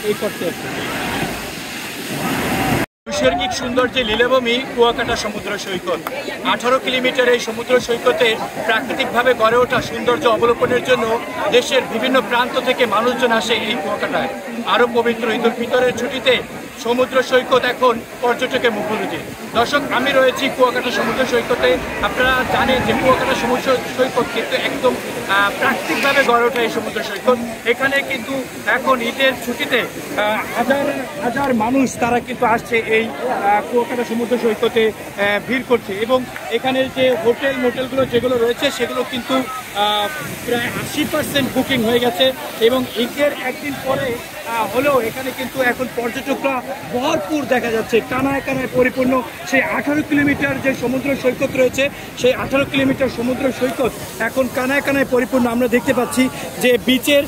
এই করতে নৈসর্গিক সৌন্দর্যে লীলাভূমি কুয়াকাটা সমুদ্র সৈকত। 18 কিলোমিটার এই সমুদ্র সৈকতে প্রাকৃতিকভাবে গড়ে ওঠা সৌন্দর্য অবলোকনের জন্য দেশের বিভিন্ন প্রান্ত থেকে মানুষজন আসে এই কুয়াকাটায়। আরও পবিত্র ঈদুল ফিতরের ছুটিতে সমুদ্র সৈকত এখন পর্যটকের মুখোমুখি। দর্শক, আমি রয়েছি কুয়াকাটা সমুদ্র সৈকতে। আপনারা জানেন যে কুয়াকাটা সমুদ্র সৈকত কিন্তু একদম প্রাকৃতিকভাবে গড়ে ওঠা এই সমুদ্র সৈকত। এখানে কিন্তু এখন ঈদের ছুটিতে হাজার হাজার মানুষ তারা কিন্তু আসছে এই কুয়াকাটা সমুদ্র সৈকতে ভিড় করছে, এবং এখানের যে মোটেলগুলো যেগুলো রয়েছে সেগুলো কিন্তু প্রায় 80% বুকিং হয়ে গেছে, এবং ঈদের একদিন পরে হলেও এখানে কিন্তু এখন পর্যটকরা ভরপুর দেখা যাচ্ছে, কানায় কানায় পরিপূর্ণ। সেই 18 কিলোমিটার যে সমুদ্র সৈকত রয়েছে, সেই 18 কিলোমিটার সমুদ্র সৈকত এখন কানায় কানায় পরিপূর্ণ। আমরা দেখতে পাচ্ছি যে বিচের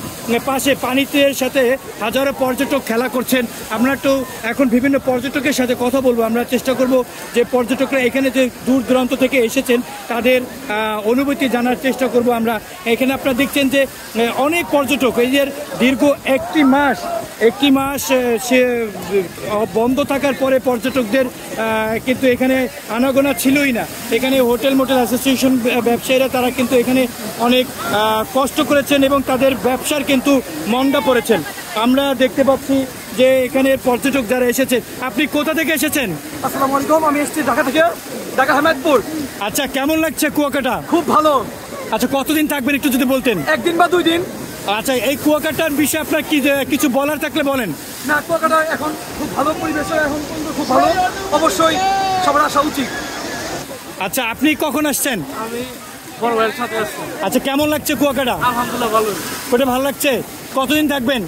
পাশে পানিতে সাথে হাজারো পর্যটক খেলা করছেন। আমরা একটু এখন বিভিন্ন পর্যটকের সাথে কথা বলবো। আমরা চেষ্টা করব যে পর্যটকরা এখানে যে দূর দূরান্ত থেকে এসেছেন তাদের অনুভূতি জানার চেষ্টা করব আমরা। এখানে আপনারা দেখছেন যে অনেক পর্যটক, এই যে দীর্ঘ একটি মাস সে বন্ধ থাকার পরে পর্যটকদের কিন্তু এখানে আনাগোনা ছিলই না। এখানে হোটেল মোটেল অ্যাসোসিয়েশন ব্যবসায়ীরা তারা কিন্তু এখানে অনেক কষ্ট করেছেন এবং তাদের ব্যবসার কিন্তু মন্দা পড়েছেন। আমরা দেখতে পাচ্ছি যে এখানে পর্যটক যারা এসেছে। আপনি কোথা থেকে এসেছেন? আসসালামু আলাইকুম, আমি এসেছি ঢাকা থেকে, ঢাকা হেমায়তপুর। আচ্ছা, কেমন লাগছে কুয়াকাটা? খুব ভালো। আচ্ছা, কতদিন থাকবেন একটু যদি বলতেন? একদিন বা 2 দিন। আচ্ছা, এই কুয়াকাটার বিষয়ে আপনার কিছু বলার থাকলে বলেন। না, কুয়াকাটা এখন খুব ভালো পরিবেশ, এখন খুব ভালো, অবশ্যই সবার আসা উচিত। আচ্ছা, আপনি কখন আসছেন? আমি বড় ভাইয়ের সাথে আসছি। আচ্ছা, কেমন লাগছে কুয়াকাটা? আলহামদুলিল্লাহ ভালো। ওটা ভালো লাগছে। কতদিন থাকবেন?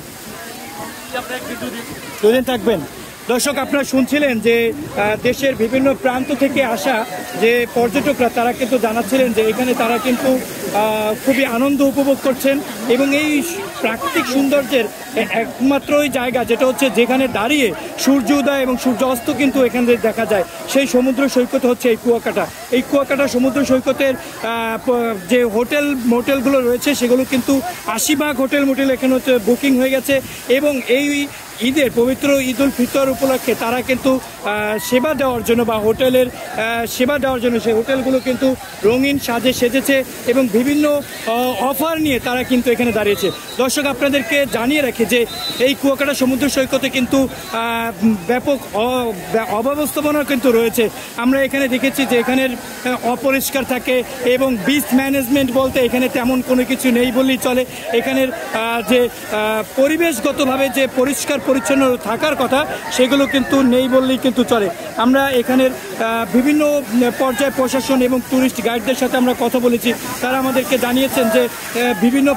2 দিন থাকবেন। দর্শক, আপনারা শুনছিলেন যে দেশের বিভিন্ন প্রান্ত থেকে আসা যে পর্যটকরা তারা কিন্তু জানাচ্ছিলেন যে এখানে তারা কিন্তু খুবই আনন্দ উপভোগ করছেন, এবং এই প্রাকৃতিক সৌন্দর্যের একমাত্রই জায়গা যেটা হচ্ছে যেখানে দাঁড়িয়ে সূর্য উদয় এবং সূর্য অস্ত কিন্তু এখানে দেখা যায়, সেই সমুদ্র সৈকত হচ্ছে এই কুয়াকাটা। এই কুয়াকাটা সমুদ্র সৈকতের যে মোটেলগুলো রয়েছে সেগুলো কিন্তু 80% হোটেল মোটেল এখানে হচ্ছে বুকিং হয়ে গেছে, এবং এই ঈদের পবিত্র ঈদুল ফিতর উপলক্ষে তারা কিন্তু সেবা দেওয়ার জন্য বা হোটেলের সেবা দেওয়ার জন্য সেই হোটেলগুলো কিন্তু রঙিন সাজে সেজেছে এবং বিভিন্ন অফার নিয়ে তারা কিন্তু এখানে দাঁড়িয়েছে। দর্শক, আপনাদেরকে জানিয়ে রাখি যে এই কুয়াকাটা সমুদ্র সৈকতে কিন্তু ব্যাপক অব্যবস্থাপনা কিন্তু রয়েছে। আমরা এখানে দেখেছি যে এখানের অপরিষ্কার থাকে, এবং বিচ ম্যানেজমেন্ট বলতে এখানে তেমন কোনো কিছু নেই বললেই চলে। এখানের যে পরিবেশগতভাবে যে পরিষ্কার পরিচ্ছন্ন থাকার কথা সেগুলো কিন্তু নেই বললেই কিন্তু চলে। আমরা এখানের বিভিন্ন পর্যায়ে প্রশাসন এবং ট্যুরিস্ট গাইডদের সাথে আমরা কথা বলেছি, তারা আমাদেরকে জানিয়েছেন যে বিভিন্ন